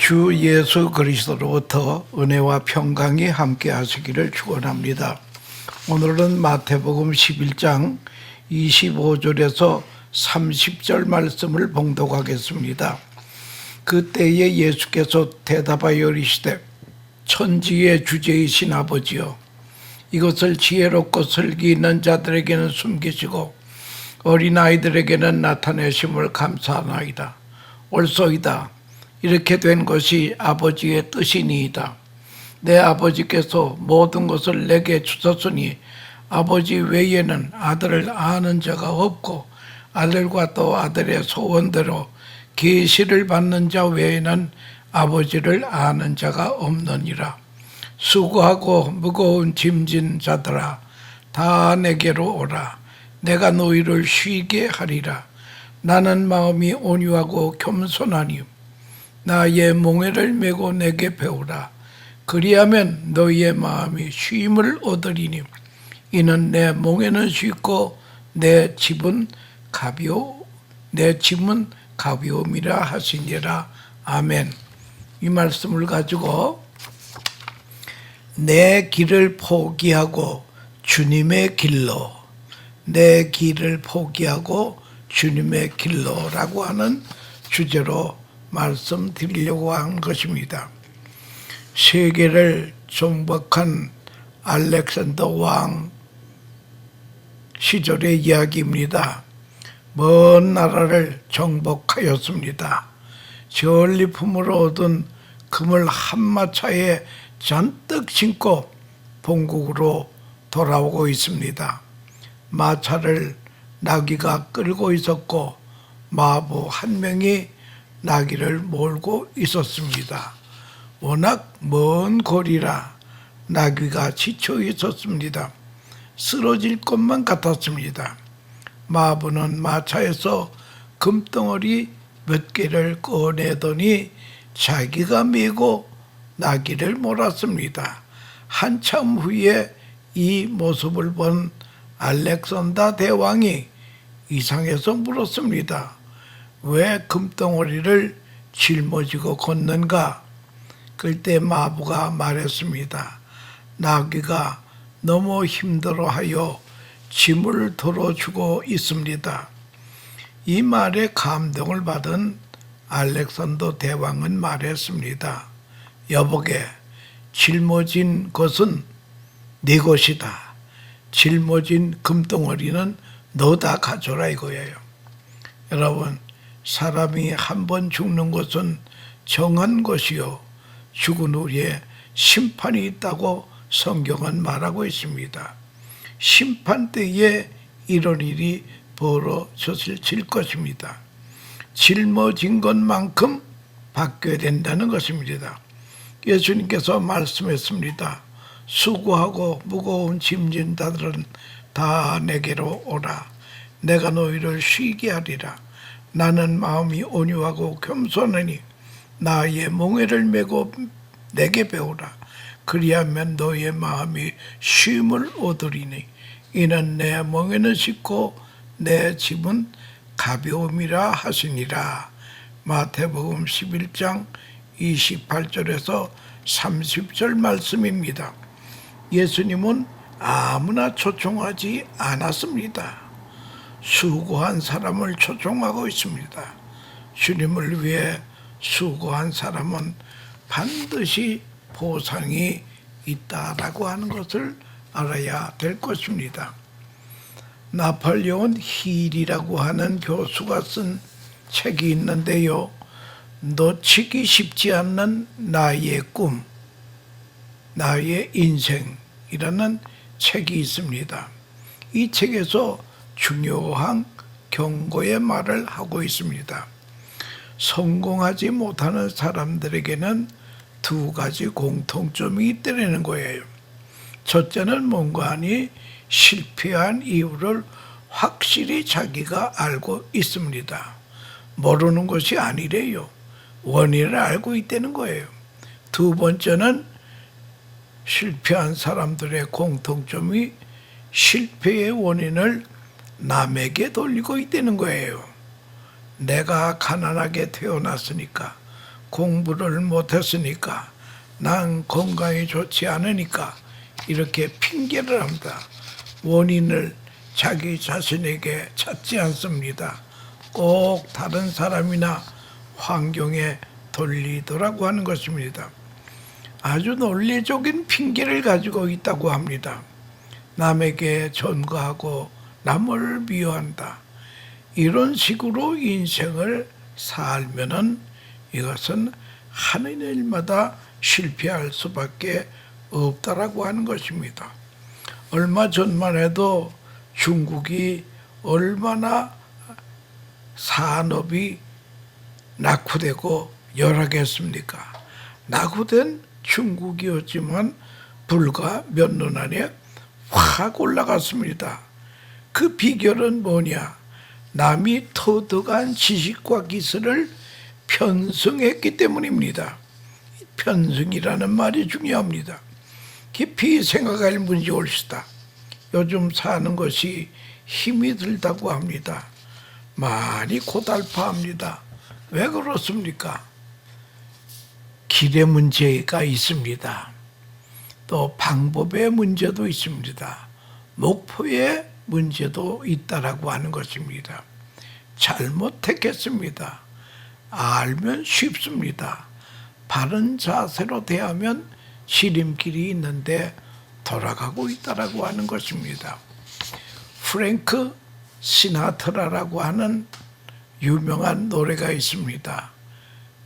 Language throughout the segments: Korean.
주 예수 그리스도로부터 은혜와 평강이 함께 하시기를 축원합니다. 오늘은 마태복음 11장 25절에서 30절 말씀을 봉독하겠습니다. 그때에 예수께서 대답하여 이르시되 천지의 주제이신 아버지여, 이것을 지혜롭고 슬기 있는 자들에게는 숨기시고 어린아이들에게는 나타내심을 감사하나이다. 옳소이다. 이렇게 된 것이 아버지의 뜻이니이다. 내 아버지께서 모든 것을 내게 주셨으니 아버지 외에는 아들을 아는 자가 없고 아들과 또 아들의 소원대로 계시를 받는 자 외에는 아버지를 아는 자가 없느니라. 수고하고 무거운 짐진 자들아, 다 내게로 오라. 내가 너희를 쉬게 하리라. 나는 마음이 온유하고 겸손하니 나의 몽에를 메고 내게 배우라. 그리하면 너희의 마음이 쉼을 얻으리니 이는 내 몽에는 쉽고 내 짐은 가벼움이라 하시니라. 아멘. 이 말씀을 가지고 내 길을 포기하고 주님의 길로, 내 길을 포기하고 주님의 길로라고 하는 주제로 말씀드리려고 한 것입니다. 세계를 정복한 알렉산더 왕 시절의 이야기입니다. 먼 나라를 정복하였습니다. 전리품으로 얻은 금을 한 마차에 잔뜩 싣고 본국으로 돌아오고 있습니다. 마차를 나귀가 끌고 있었고 마부 한 명이 나귀를 몰고 있었습니다. 워낙 먼 거리라 나귀가 지쳐 있었습니다. 쓰러질 것만 같았습니다. 마부는 마차에서 금덩어리 몇 개를 꺼내더니 자기가 메고 나귀를 몰았습니다. 한참 후에 이 모습을 본 알렉산더 대왕이 이상해서 물었습니다. 왜 금덩어리를 짊어지고 걷는가? 그때 마부가 말했습니다. 나귀가 너무 힘들어하여 짐을 덜어주고 있습니다. 이 말에 감동을 받은 알렉산더 대왕은 말했습니다. 여보게, 짊어진 것은 네 것이다. 짊어진 금덩어리는 너다 가져라 이거예요. 여러분, 사람이 한 번 죽는 것은 정한 것이요 죽은 후에 심판이 있다고 성경은 말하고 있습니다. 심판 때에 이런 일이 벌어질 것입니다. 짊어진 것만큼 받게 된다는 것입니다. 예수님께서 말씀했습니다. 수고하고 무거운 짐진 자들은 다 내게로 오라. 내가 너희를 쉬게 하리라. 나는 마음이 온유하고 겸손하니 나의 몽에를 메고 내게 배우라. 그리하면 너의 마음이 쉼을 얻으리니 이는 내 몽에는 쉽고 내 짐은 가벼움이라 하시니라. 마태복음 11장 28절에서 30절 말씀입니다. 예수님은 아무나 초청하지 않았습니다. 수고한 사람을 초청하고 있습니다. 주님을 위해 수고한 사람은 반드시 보상이 있다라고 하는 것을 알아야 될 것입니다. 나폴레온 힐이라고 하는 교수가 쓴 책이 있는데요. 놓치기 쉽지 않는 나의 꿈, 나의 인생이라는 책이 있습니다. 이 책에서 중요한 경고의 말을 하고 있습니다. 성공하지 못하는 사람들에게는 두 가지 공통점이 있다는 거예요. 첫째는 뭔가 하니 실패한 이유를 확실히 자기가 알고 있습니다. 모르는 것이 아니래요. 원인을 알고 있다는 거예요. 두 번째는 실패한 사람들의 공통점이 실패의 원인을 남에게 돌리고 있다는 거예요. 내가 가난하게 태어났으니까 공부를 못했으니까, 난 건강이 좋지 않으니까 이렇게 핑계를 합니다. 원인을 자기 자신에게 찾지 않습니다. 꼭 다른 사람이나 환경에 돌리더라고 하는 것입니다. 아주 논리적인 핑계를 가지고 있다고 합니다. 남에게 전가하고 남을 미워한다. 이런 식으로 인생을 살면은 이것은 하는 일마다 실패할 수밖에 없다라고 하는 것입니다. 얼마 전만 해도 중국이 얼마나 산업이 낙후되고 열악했습니까? 낙후된 중국이었지만 불과 몇 년 안에 확 올라갔습니다. 그 비결은 뭐냐? 남이 터득한 지식과 기술을 편승했기 때문입니다. 편승이라는 말이 중요합니다. 깊이 생각할 문제 올시다. 요즘 사는 것이 힘이 들다고 합니다. 많이 고달파합니다. 왜 그렇습니까? 길의 문제가 있습니다. 또 방법의 문제도 있습니다. 목표의 문제도 있다라고 하는 것입니다. 잘못 택했습니다. 알면 쉽습니다. 바른 자세로 대하면 지름길이 있는데 돌아가고 있다라고 하는 것입니다. 프랭크 시나트라라고 하는 유명한 노래가 있습니다.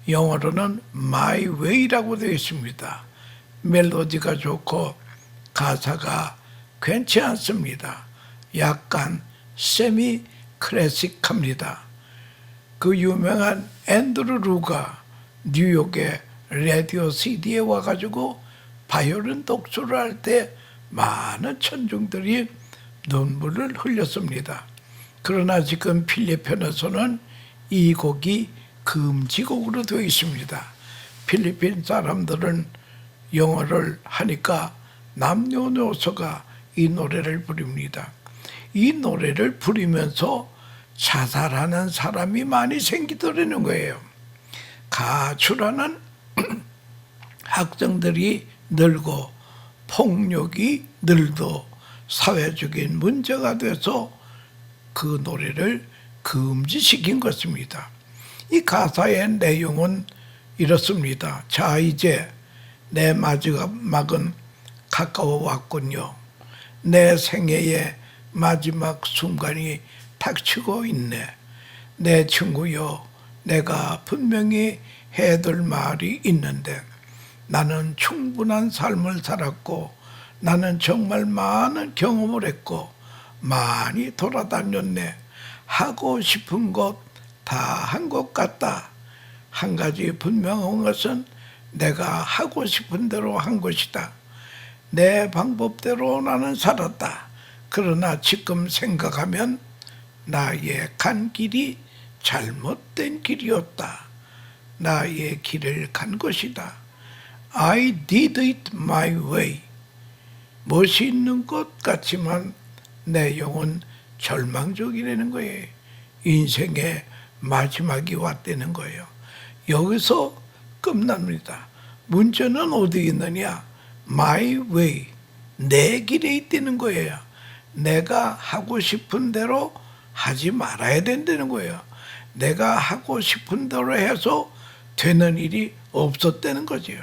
영어로는 My Way라고 되어 있습니다. 멜로디가 좋고 가사가 괜찮습니다. 약간 세미 클래식합니다. 그 유명한 앤드루 루가 뉴욕의 라디오 CD에 와가지고 바이올린 독주를 할 때 많은 천중들이 눈물을 흘렸습니다. 그러나 지금 필리핀에서는 이 곡이 금지곡으로 되어 있습니다. 필리핀 사람들은 영어를 하니까 남녀노소가 이 노래를 부릅니다. 이 노래를 부르면서 자살하는 사람이 많이 생기더라는 거예요. 가출하는 학생들이 늘고 폭력이 늘도 사회적인 문제가 돼서 그 노래를 금지시킨 것입니다. 이 가사의 내용은 이렇습니다. 자, 이제 내 마지막은 가까워 왔군요. 내 생애의 마지막 순간이 닥치고 있네. 내 친구여, 내가 분명히 해둘 말이 있는데 나는 충분한 삶을 살았고 나는 정말 많은 경험을 했고 많이 돌아다녔네. 하고 싶은 것 다 한 것 같다. 한 가지 분명한 것은 내가 하고 싶은 대로 한 것이다. 내 방법대로 나는 살았다. 그러나 지금 생각하면 나의 간 길이 잘못된 길이었다. 나의 길을 간 것이다. I did it my way. 멋이 있는 것 같지만 내 영은 절망적이라는 거예요. 인생의 마지막이 왔다는 거예요. 여기서 끝납니다. 문제는 어디 있느냐? My way. 내 길에 있다는 거예요. 내가 하고 싶은 대로 하지 말아야 된다는 거예요. 내가 하고 싶은 대로 해서 되는 일이 없었다는 거죠.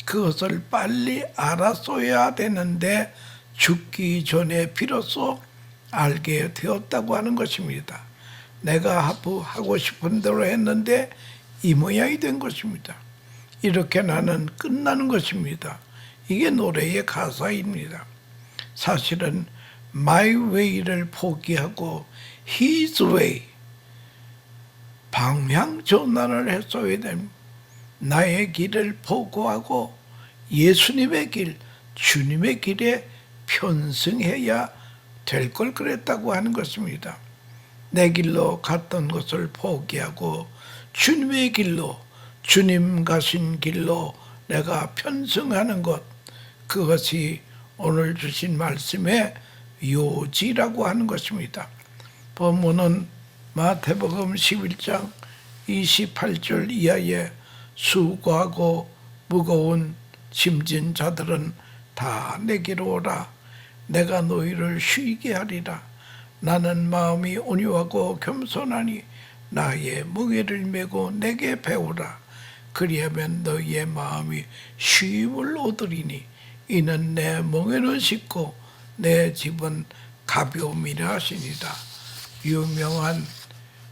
그것을 빨리 알았어야 되는데 죽기 전에 비로소 알게 되었다고 하는 것입니다. 내가 하고 싶은 대로 했는데 이 모양이 된 것입니다. 이렇게 나는 끝나는 것입니다. 이게 노래의 가사입니다. 사실은 my way를 포기하고 his way, 방향 전환을 했어야 됩니다. 나의 길을 포기하고 예수님의 길, 주님의 길에 편승해야 될 걸 그랬다고 하는 것입니다. 내 길로 갔던 것을 포기하고 주님의 길로, 주님 가신 길로 내가 편승하는 것, 그것이 오늘 주신 말씀의 요지라고 하는 것입니다. 본문은 마태복음 11장 28절 이하의 수고하고 무거운 짐진 자들은 다 내게로 오라. 내가 너희를 쉬게 하리라. 나는 마음이 온유하고 겸손하니 나의 멍에를 메고 내게 배우라. 그리하면 너희의 마음이 쉼을 얻으리니 이는 내 멍에는 쉽고 내 집은 가벼움이라 하시니라. 유명한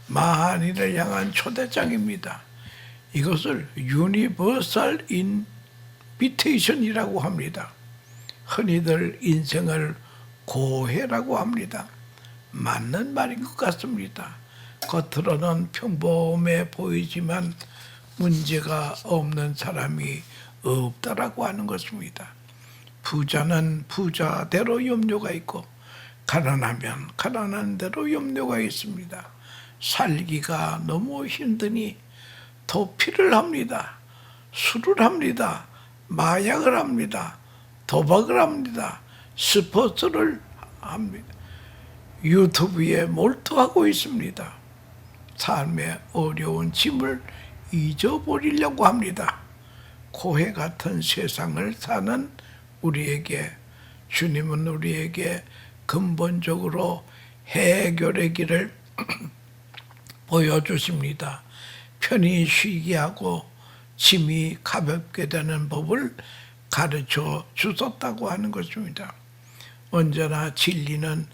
마하니를 향한 초대장입니다. 이것을 유니버설 인비테이션이라고 합니다. 흔히들 인생을 고해라고 합니다. 맞는 말인 것 같습니다. 겉으로는 평범해 보이지만 문제가 없는 사람이 없다라고 하는 것입니다. 부자는 부자대로 염려가 있고 가난하면 가난한 대로 염려가 있습니다. 살기가 너무 힘드니 도피를 합니다. 술을 합니다. 마약을 합니다. 도박을 합니다. 스포츠를 합니다. 유튜브에 몰두하고 있습니다. 삶의 어려운 짐을 잊어버리려고 합니다. 고해 같은 세상을 사는 우리에게 주님은 우리에게 근본적으로 해결의 길을 보여주십니다. 편히 쉬게 하고 짐이 가볍게 되는 법을 가르쳐 주셨다고 하는 것입니다. 언제나 진리는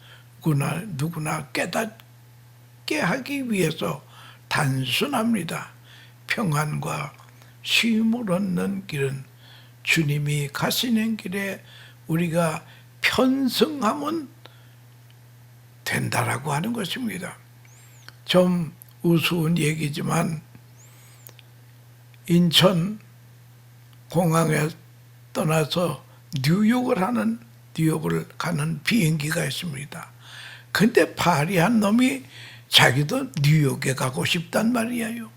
누구나 깨닫게 하기 위해서 단순합니다. 평안과 쉼을 얻는 길은 주님이 가시는 길에 우리가 편승하면 된다라고 하는 것입니다. 좀 우스운 얘기지만 인천 공항에 떠나서 뉴욕을 가는 비행기가 있습니다. 근데 파리한 놈이 자기도 뉴욕에 가고 싶단 말이에요.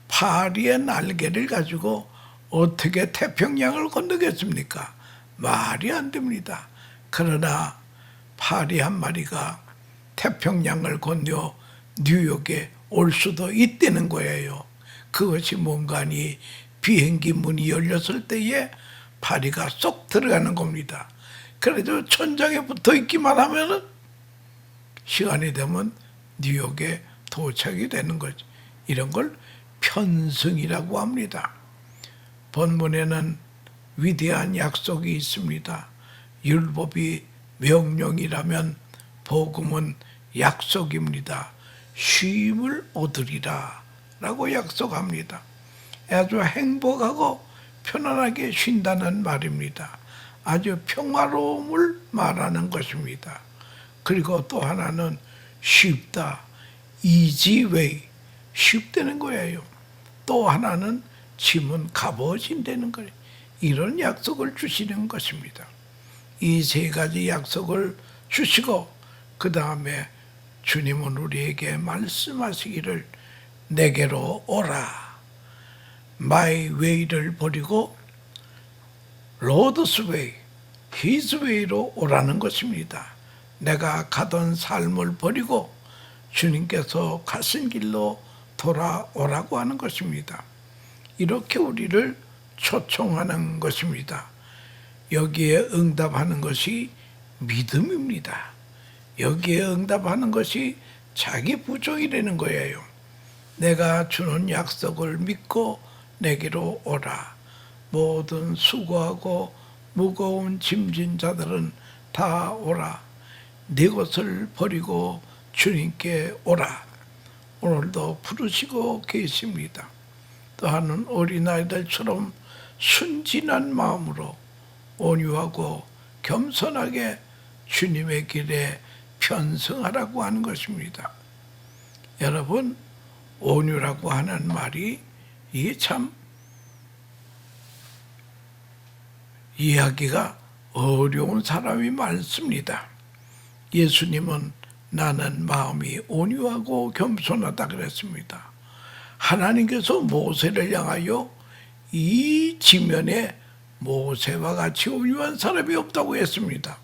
파리의 날개를 가지고 어떻게 태평양을 건너겠습니까? 말이 안 됩니다. 그러나 파리 한 마리가 태평양을 건너 뉴욕에 올 수도 있다는 거예요. 그것이 뭔가니 비행기 문이 열렸을 때에 파리가 쏙 들어가는 겁니다. 그래도 천장에 붙어 있기만 하면은 시간이 되면 뉴욕에 도착이 되는 거죠. 이런 걸 편승이라고 합니다. 본문에는 위대한 약속이 있습니다. 율법이 명령이라면 복음은 약속입니다. 쉼을 얻으리라 라고 약속합니다. 아주 행복하고 편안하게 쉰다는 말입니다. 아주 평화로움을 말하는 것입니다. 그리고 또 하나는 쉽다, easy way, 쉽다는 거예요. 또 하나는 짐은 가벼워진다는 거예요. 이런 약속을 주시는 것입니다. 이 세 가지 약속을 주시고 그 다음에 주님은 우리에게 말씀하시기를 내게로 오라. My way를 버리고 Lord's way, His way로 오라는 것입니다. 내가 가던 삶을 버리고 주님께서 가신 길로 돌아오라고 하는 것입니다. 이렇게 우리를 초청하는 것입니다. 여기에 응답하는 것이 믿음입니다. 여기에 응답하는 것이 자기 부족이라는 거예요. 내가 주는 약속을 믿고 내게로 오라. 모든 수고하고 무거운 짐진 자들은 다 오라. 네 것을 버리고 주님께 오라. 오늘도 부르시고 계십니다. 또한 어린아이들처럼 순진한 마음으로 온유하고 겸손하게 주님의 길에 편승하라고 하는 것입니다. 여러분, 온유라고 하는 말이 이게 참 이해하기가 어려운 사람이 많습니다. 예수님은 나는 마음이 온유하고 겸손하다 그랬습니다. 하나님께서 모세를 향하여 이 지면에 모세와 같이 온유한 사람이 없다고 했습니다.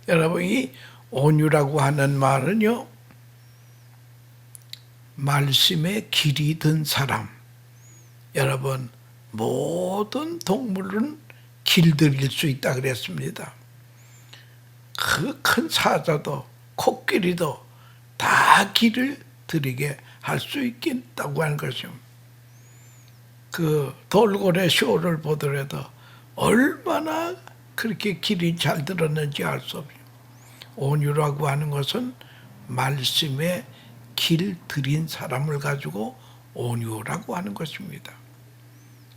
여러분, 이 온유라고 하는 말은요, 말씀에 길이 든 사람. 여러분, 모든 동물은 길들일 수 있다 그랬습니다. 그 큰 사자도 코끼리도 다 길을 들이게 할 수 있겠다고 하는 것이요. 그 돌고래 쇼를 보더라도 얼마나 그렇게 길이 잘 들었는지 알 수 없어요. 온유라고 하는 것은 말씀에 길 들인 사람을 가지고 온유라고 하는 것입니다.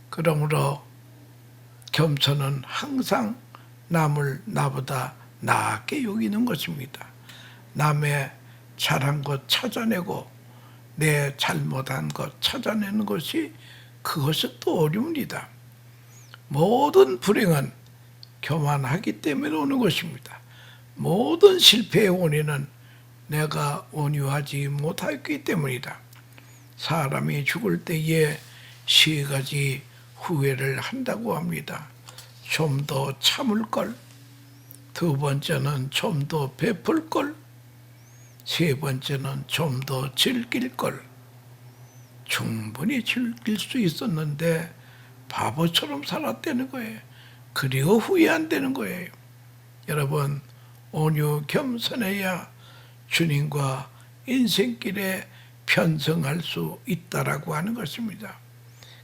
그러므로 겸손은 항상 남을 나보다 나게 여기는 것입니다. 남의 잘한 것 찾아내고 내 잘못한 것 찾아내는 것이 그것은 또 어려웁니다. 모든 불행은 교만하기 때문에 오는 것입니다. 모든 실패의 원인은 내가 온유하지 못했기 때문이다. 사람이 죽을 때에 3가지 후회를 한다고 합니다. 좀 더 참을 걸, 2번째는 좀 더 베풀 걸, 3번째는 좀 더 즐길 걸. 충분히 즐길 수 있었는데 바보처럼 살았다는 거예요. 그리고 후회한다는 거예요. 여러분, 온유 겸손해야 주님과 인생길에 편성할 수 있다라고 하는 것입니다.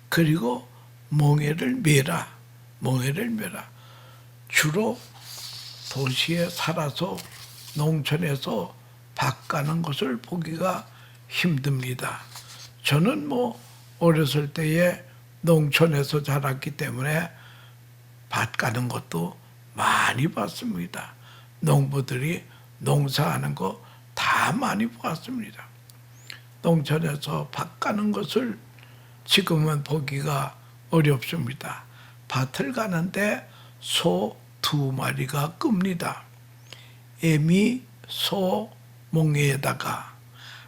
그리고 멍에를 메라. 주로 도시에 살아서 농촌에서 밭 가는 것을 보기가 힘듭니다. 저는 어렸을 때에 농촌에서 자랐기 때문에 밭 가는 것도 많이 봤습니다. 농부들이 농사하는 거 다 많이 봤습니다. 농촌에서 밭 가는 것을 지금은 보기가 어렵습니다. 밭을 가는데 소 2마리가 끕니다. 애미 소 멍에에다가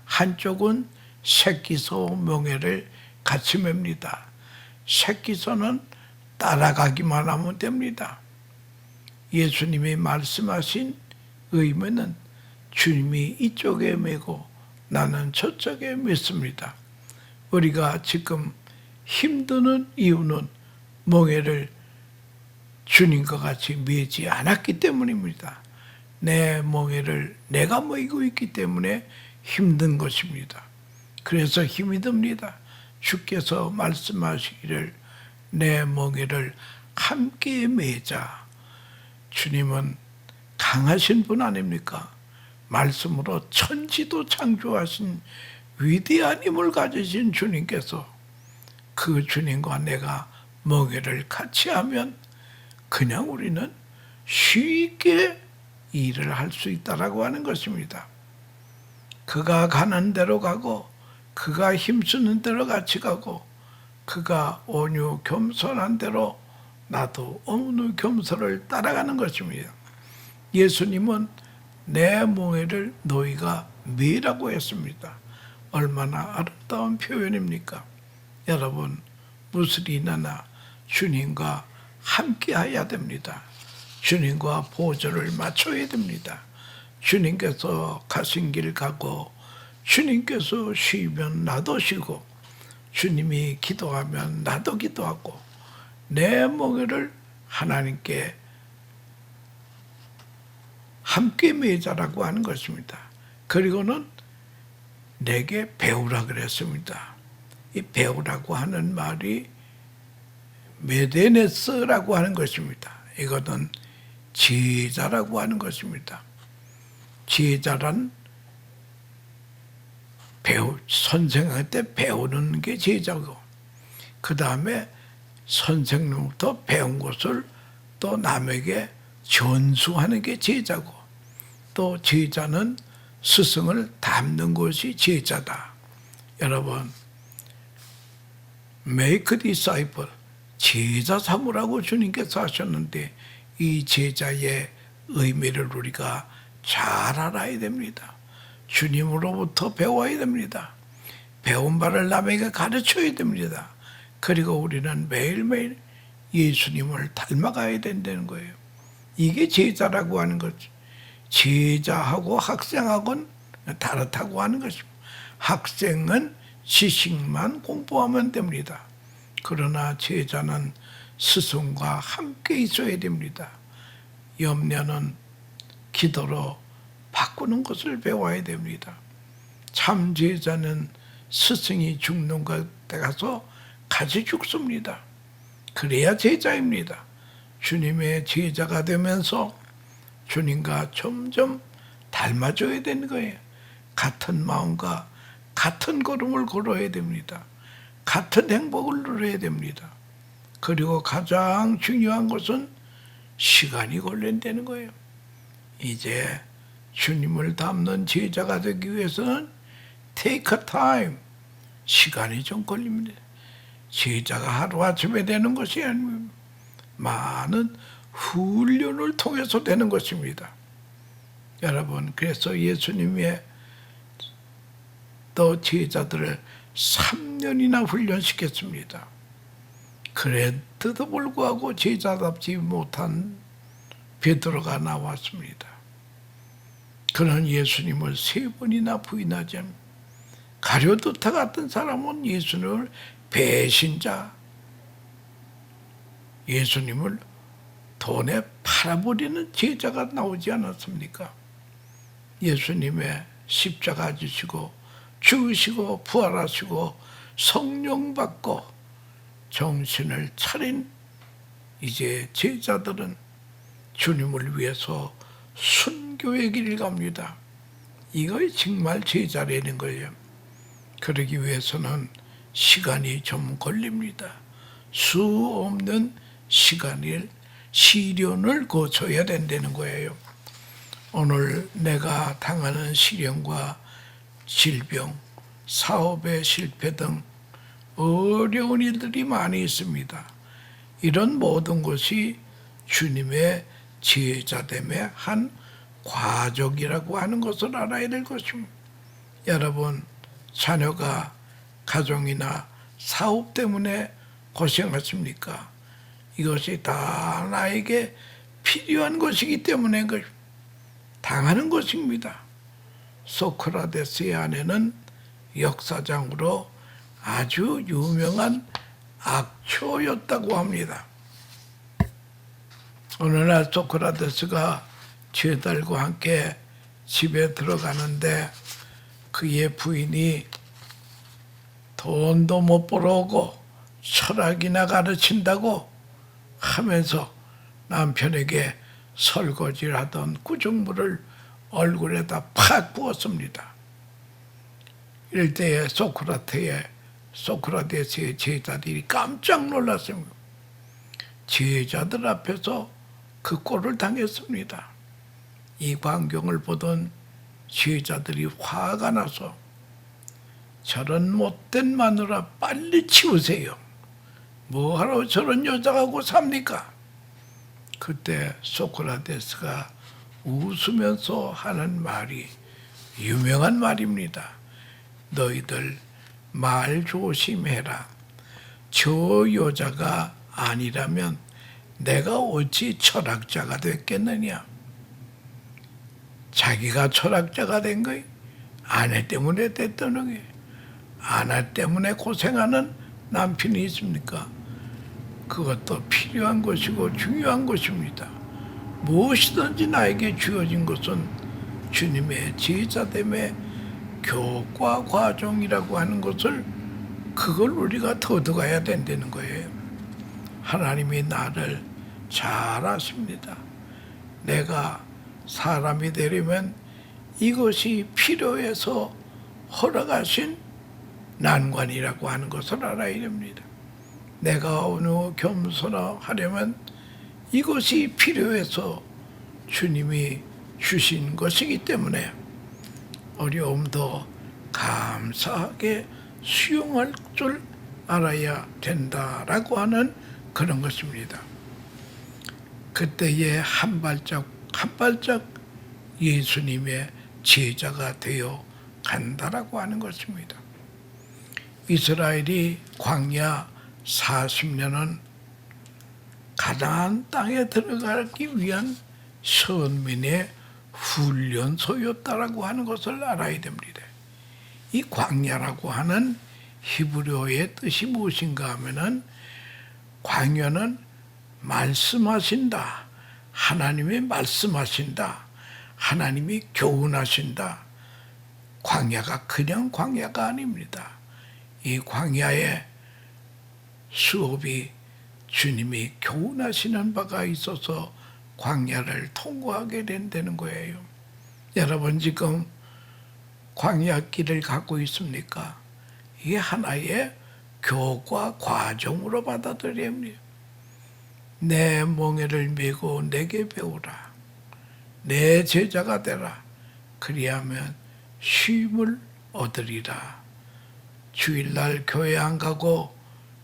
한쪽은 새끼소 멍에를 같이 맵니다. 새끼소는 따라가기만 하면 됩니다. 예수님이 말씀하신 의무는 주님이 이쪽에 메고 나는 저쪽에 맸습니다. 우리가 지금 힘드는 이유는 멍에를 주님과 같이 메지 않았기 때문입니다. 내 멍에를 내가 메고 있기 때문에 힘든 것입니다. 그래서 힘이 듭니다. 주께서 말씀하시기를 내 멍에를 함께 메자. 주님은 강하신 분 아닙니까? 말씀으로 천지도 창조하신 위대한 힘을 가지신 주님께서 그 주님과 내가 멍에를 같이 하면 그냥 우리는 쉽게 일을 할 수 있다라고 하는 것입니다. 그가 가는 대로 가고 그가 힘쓰는 대로 같이 가고 그가 온유 겸손한 대로 나도 온유 겸손을 따라가는 것입니다. 예수님은 내 멍에를 너희가 메라고 했습니다. 얼마나 아름다운 표현입니까? 여러분, 무슬리나나 주님과 함께 해야 됩니다. 주님과 보조를 맞춰야 됩니다. 주님께서 가신 길 가고 주님께서 쉬면 나도 쉬고 주님이 기도하면 나도 기도하고 내 멍에를 하나님께 함께 매자라고 하는 것입니다. 그리고는 내게 배우라 그랬습니다. 이 배우라고 하는 말이 메데네스라고 하는 것입니다. 이것은 제자라고 하는 것입니다. 제자란 선생한테 배우는 게 제자고, 그 다음에 선생님부터 배운 것을 또 남에게 전수하는 게 제자고, 또 제자는 스승을 닮는 것이 제자다. 여러분, make disciple, 제자 삼으라고 주님께서 하셨는데 이 제자의 의미를 우리가 잘 알아야 됩니다. 주님으로부터 배워야 됩니다. 배운 바를 남에게 가르쳐야 됩니다. 그리고 우리는 매일매일 예수님을 닮아가야 된다는 거예요. 이게 제자라고 하는 거죠. 제자하고 학생하고는 다르다고 하는 것입니다. 학생은 지식만 공부하면 됩니다. 그러나 제자는 스승과 함께 있어야 됩니다. 염려는 기도로 바꾸는 것을 배워야 됩니다. 참 제자는 스승이 죽는 곳에 가서 같이 죽습니다. 그래야 제자입니다. 주님의 제자가 되면서 주님과 점점 닮아져야 되는 거예요. 같은 마음과 같은 걸음을 걸어야 됩니다. 같은 행복을 누려야 됩니다. 그리고 가장 중요한 것은 시간이 걸린다는 거예요. 이제 주님을 닮는 제자가 되기 위해서는 take a time, 시간이 좀 걸립니다. 제자가 하루아침에 되는 것이 아닙니다. 많은 훈련을 통해서 되는 것입니다. 여러분, 그래서 예수님이 또 제자들을 3년이나 훈련시켰습니다. 그래도 불구하고 제자답지 못한 베드로가 나왔습니다. 그는 예수님을 3번이나 부인하지 않습니다. 가룟두타 같은 사람은 예수님을 배신자, 예수님을 돈에 팔아버리는 제자가 나오지 않았습니까? 예수님의 십자가 지시고 죽으시고 부활하시고 성령 받고 정신을 차린 이제 제자들은 주님을 위해서 순교의 길을 갑니다. 이거 정말 제자라는 거예요. 그러기 위해서는 시간이 좀 걸립니다. 수 없는 시련을 거쳐야 된다는 거예요. 오늘 내가 당하는 시련과 질병, 사업의 실패 등 어려운 일들이 많이 있습니다. 이런 모든 것이 주님의 제자됨의 한 과정이라고 하는 것을 알아야 될 것입니다. 여러분, 자녀가 가정이나 사업 때문에 고생하십니까? 이것이 다 나에게 필요한 것이기 때문에 당하는 것입니다. 소크라테스의 아내는 역사적으로 아주 유명한 악초였다고 합니다. 어느 날 소크라테스가 제자들과 함께 집에 들어가는데 그의 부인이 돈도 못 벌어오고 철학이나 가르친다고 하면서 남편에게 설거지를 하던 구정물을 얼굴에다 팍 부었습니다. 이럴 때에 소크라테스의 제자들이 깜짝 놀랐습니다. 제자들 앞에서 그 꼴을 당했습니다. 이 광경을 보던 제자들이 화가 나서 저런 못된 마누라 빨리 치우세요. 뭐하러 저런 여자하고 삽니까? 그때 소크라테스가 웃으면서 하는 말이 유명한 말입니다. 너희들 말 조심해라. 저 여자가 아니라면 내가 어찌 철학자가 됐겠느냐. 자기가 철학자가 된 거예요. 아내 때문에 됐다는 거예요. 아내 때문에 고생하는 남편이 있습니까? 그것도 필요한 것이고 중요한 것입니다. 무엇이든지 나에게 주어진 것은 주님의 제자됨의 교과 과정이라고 하는 것을 그걸 우리가 터득해야 된다는 거예요. 하나님이 나를 잘 아십니다. 내가 사람이 되려면 이것이 필요해서 허락하신 난관이라고 하는 것을 알아야 됩니다. 내가 어느 겸손하려면 이것이 필요해서 주님이 주신 것이기 때문에 어려움도 감사하게 수용할 줄 알아야 된다라고 하는 그런 것입니다. 그때에 한 발짝 예수님의 제자가 되어 간다라고 하는 것입니다. 이스라엘이 광야 40년은 가나안 땅에 들어가기 위한 선민의 훈련소였다라고 하는 것을 알아야 됩니다. 이 광야라고 하는 히브리어의 뜻이 무엇인가 하면은 광야는 말씀하신다. 하나님이 말씀하신다. 하나님이 교훈하신다. 광야가 그냥 광야가 아닙니다. 이 광야의 수업이 주님이 교훈하시는 바가 있어서 광야를 통과하게 된다는 거예요. 여러분 지금 광야길을 가고 있습니까? 이게 하나의 교과 과정으로 받아들여야 합니다. 내 멍에를 메고 내게 배우라. 내 제자가 되라. 그리하면 쉼을 얻으리라. 주일날 교회 안 가고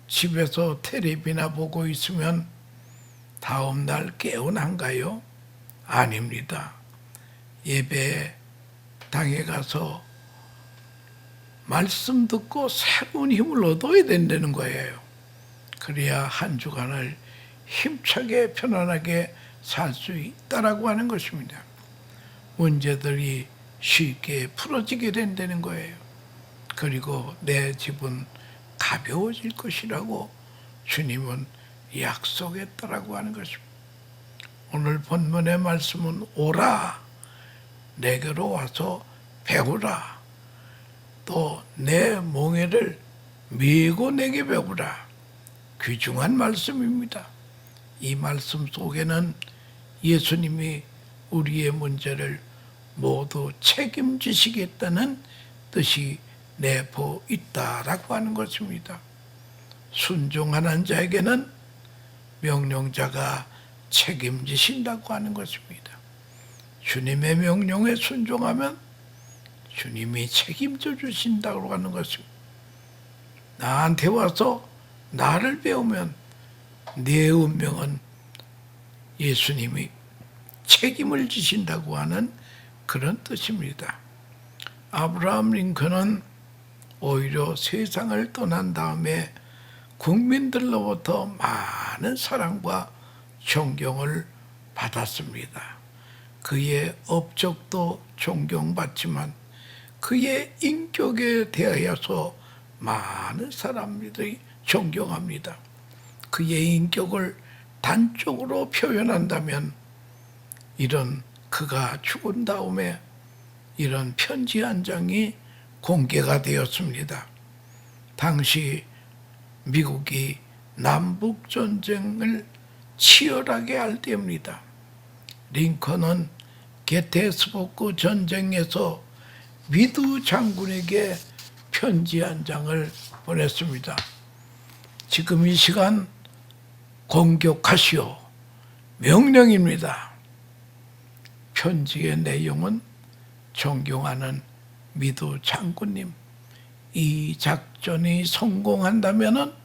집에서 텔레비나 보고 있으면 다음 날 깨어난가요? 아닙니다. 예배 당에 가서 말씀 듣고 새로운 힘을 얻어야 된다는 거예요. 그래야 한 주간을 힘차게 편안하게 살 수 있다라고 하는 것입니다. 문제들이 쉽게 풀어지게 된다는 거예요. 그리고 내 집은 가벼워질 것이라고 주님은 약속했다라고 하는 것입니다. 오늘 본문의 말씀은 오라, 내게로 와서 배우라, 또 내 멍에를 메고 내게 배우라. 귀중한 말씀입니다. 이 말씀 속에는 예수님이 우리의 문제를 모두 책임지시겠다는 뜻이 내포 있다라고 하는 것입니다. 순종하는 자에게는 명령자가 책임지신다고 하는 것입니다. 주님의 명령에 순종하면 주님이 책임져 주신다고 하는 것입니다. 나한테 와서 나를 배우면 내 운명은 예수님이 책임을 지신다고 하는 그런 뜻입니다. 아브라함 링컨은 오히려 세상을 떠난 다음에 국민들로부터 많은 사랑과 존경을 받았습니다. 그의 업적도 존경받지만 그의 인격에 대하여서 많은 사람들이 존경합니다. 그의 인격을 단적으로 표현한다면 이런 그가 죽은 다음에 이런 편지 한 장이 공개가 되었습니다. 당시 미국이 남북전쟁을 치열하게 할 때입니다. 링컨은 게테스버크 전쟁에서 미드 장군에게 편지 한 장을 보냈습니다. 지금 이 시간 공격하시오. 명령입니다. 편지의 내용은 존경하는 미드 장군님, 이 작전이 성공한다면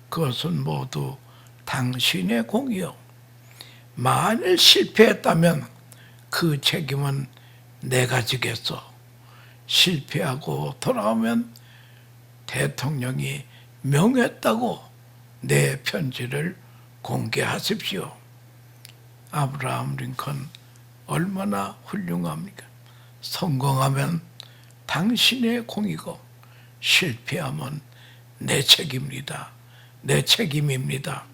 그것은 모두 당신의 공이요. 만일 실패했다면 그 책임은 내가 지겠어. 실패하고 돌아오면 대통령이 명했다고 내 편지를 공개하십시오. 아브라함 링컨 얼마나 훌륭합니까? 성공하면 당신의 공이고 실패하면 내 책임입니다. 내 책임입니다.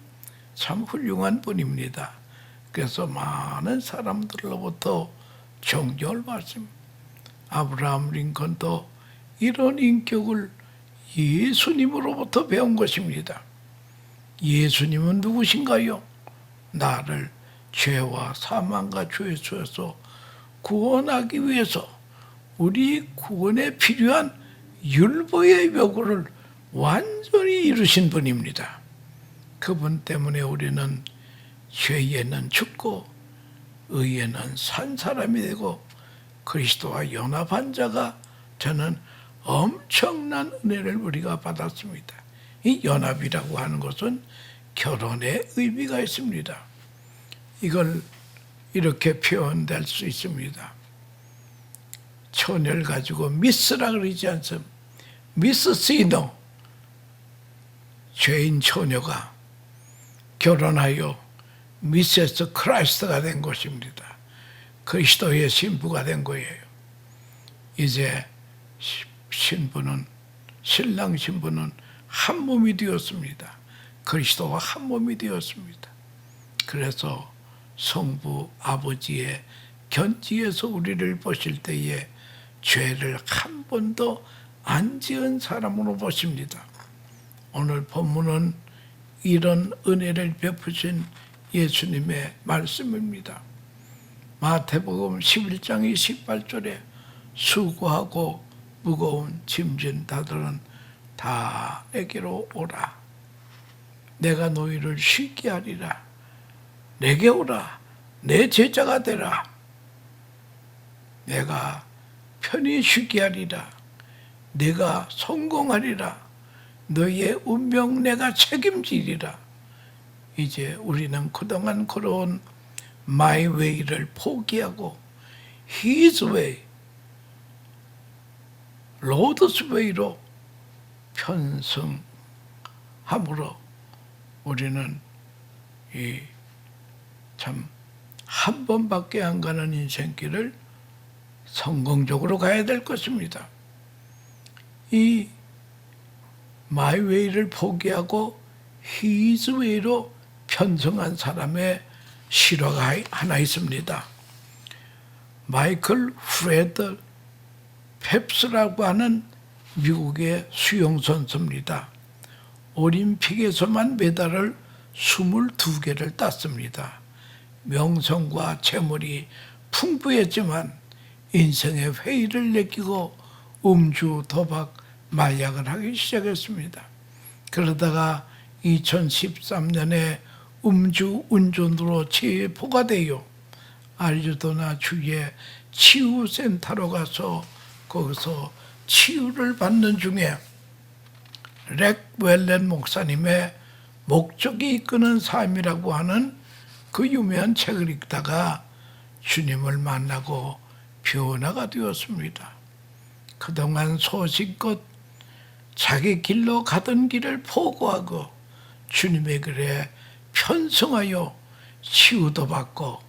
참 훌륭한 분입니다. 그래서 많은 사람들로부터 존경을 받습니다. 아브라함 링컨도 이런 인격을 예수님으로부터 배운 것입니다. 예수님은 누구신가요? 나를 죄와 사망과 죄의 수에서 구원하기 위해서 우리 구원에 필요한 율법의 요구를 완전히 이루신 분입니다. 그분 때문에 우리는 죄에는 죽고 의에는 산 사람이 되고 그리스도와 연합한 자가 저는 엄청난 은혜를 우리가 받았습니다. 이 연합이라고 하는 것은 결혼의 의미가 있습니다. 이걸 이렇게 표현될 수 있습니다. 처녀를 가지고 미스라 그러지 않습니까? 미스 시너, 죄인 처녀가 결혼하여 미세스 크라이스트가 된 것입니다. 그리스도의 신부가 된 거예요. 이제 신부는 신랑 신부는 한 몸이 되었습니다. 그리스도와 한 몸이 되었습니다. 그래서 성부 아버지의 견지에서 우리를 보실 때에 죄를 한 번도 안 지은 사람으로 보십니다. 오늘 본문은 이런 은혜를 베푸신 예수님의 말씀입니다. 마태복음 11장 28절에 수고하고 무거운 짐진 자들은 다 내게로 오라. 내가 너희를 쉬게 하리라. 내게 오라. 내 제자가 되라. 내가 편히 쉬게 하리라. 내가 성공하리라. 너희의 운명 내가 책임지리라. 이제 우리는 그동안 걸어온 My Way를 포기하고 His Way, Lord's Way로 편승함으로 우리는 이 참 한 번밖에 안 가는 인생길을 성공적으로 가야 될 것입니다. 이 My Way를 포기하고 His Way로 편승한 사람의 실화가 하나 있습니다. 마이클 프레드 펩스라고 하는 미국의 수영선수입니다. 올림픽에서만 메달을 22개를 땄습니다. 명성과 재물이 풍부했지만 인생의 회의를 느끼고 음주, 도박, 마약을 하기 시작했습니다. 그러다가 2013년에 음주 운전으로 체포가 되어 아리조나 주의 치유센터로 가서 거기서 치유를 받는 중에 렉 웰렌 목사님의 목적이 이끄는 삶이라고 하는 그 유명한 책을 읽다가 주님을 만나고 변화가 되었습니다. 그동안 소신껏 자기 길로 가던 길을 포고하고 주님의 길에 편성하여 치유도 받고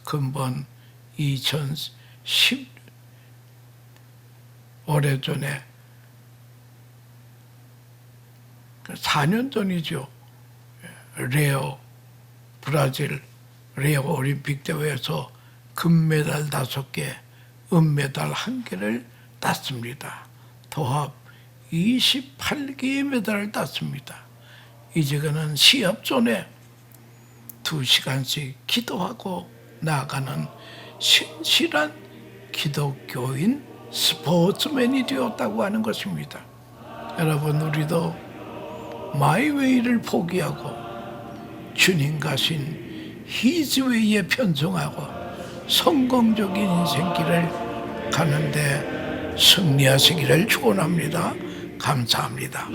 근본 2010 오래전에 4년 전이죠. 브라질 리오 올림픽 대회에서 금메달 5개, 은메달 1개를 땄습니다. 도합 28개의 메달을 땄습니다. 이제 그는 시합 전에 2시간씩 기도하고 나아가는 신실한 기독교인 스포츠맨이 되었다고 하는 것입니다. 여러분, 우리도 마이웨이를 포기하고 주님 가신 히즈웨이에 편성하고 성공적인 인생길을 가는데 승리하시기를 축원합니다. 감사합니다.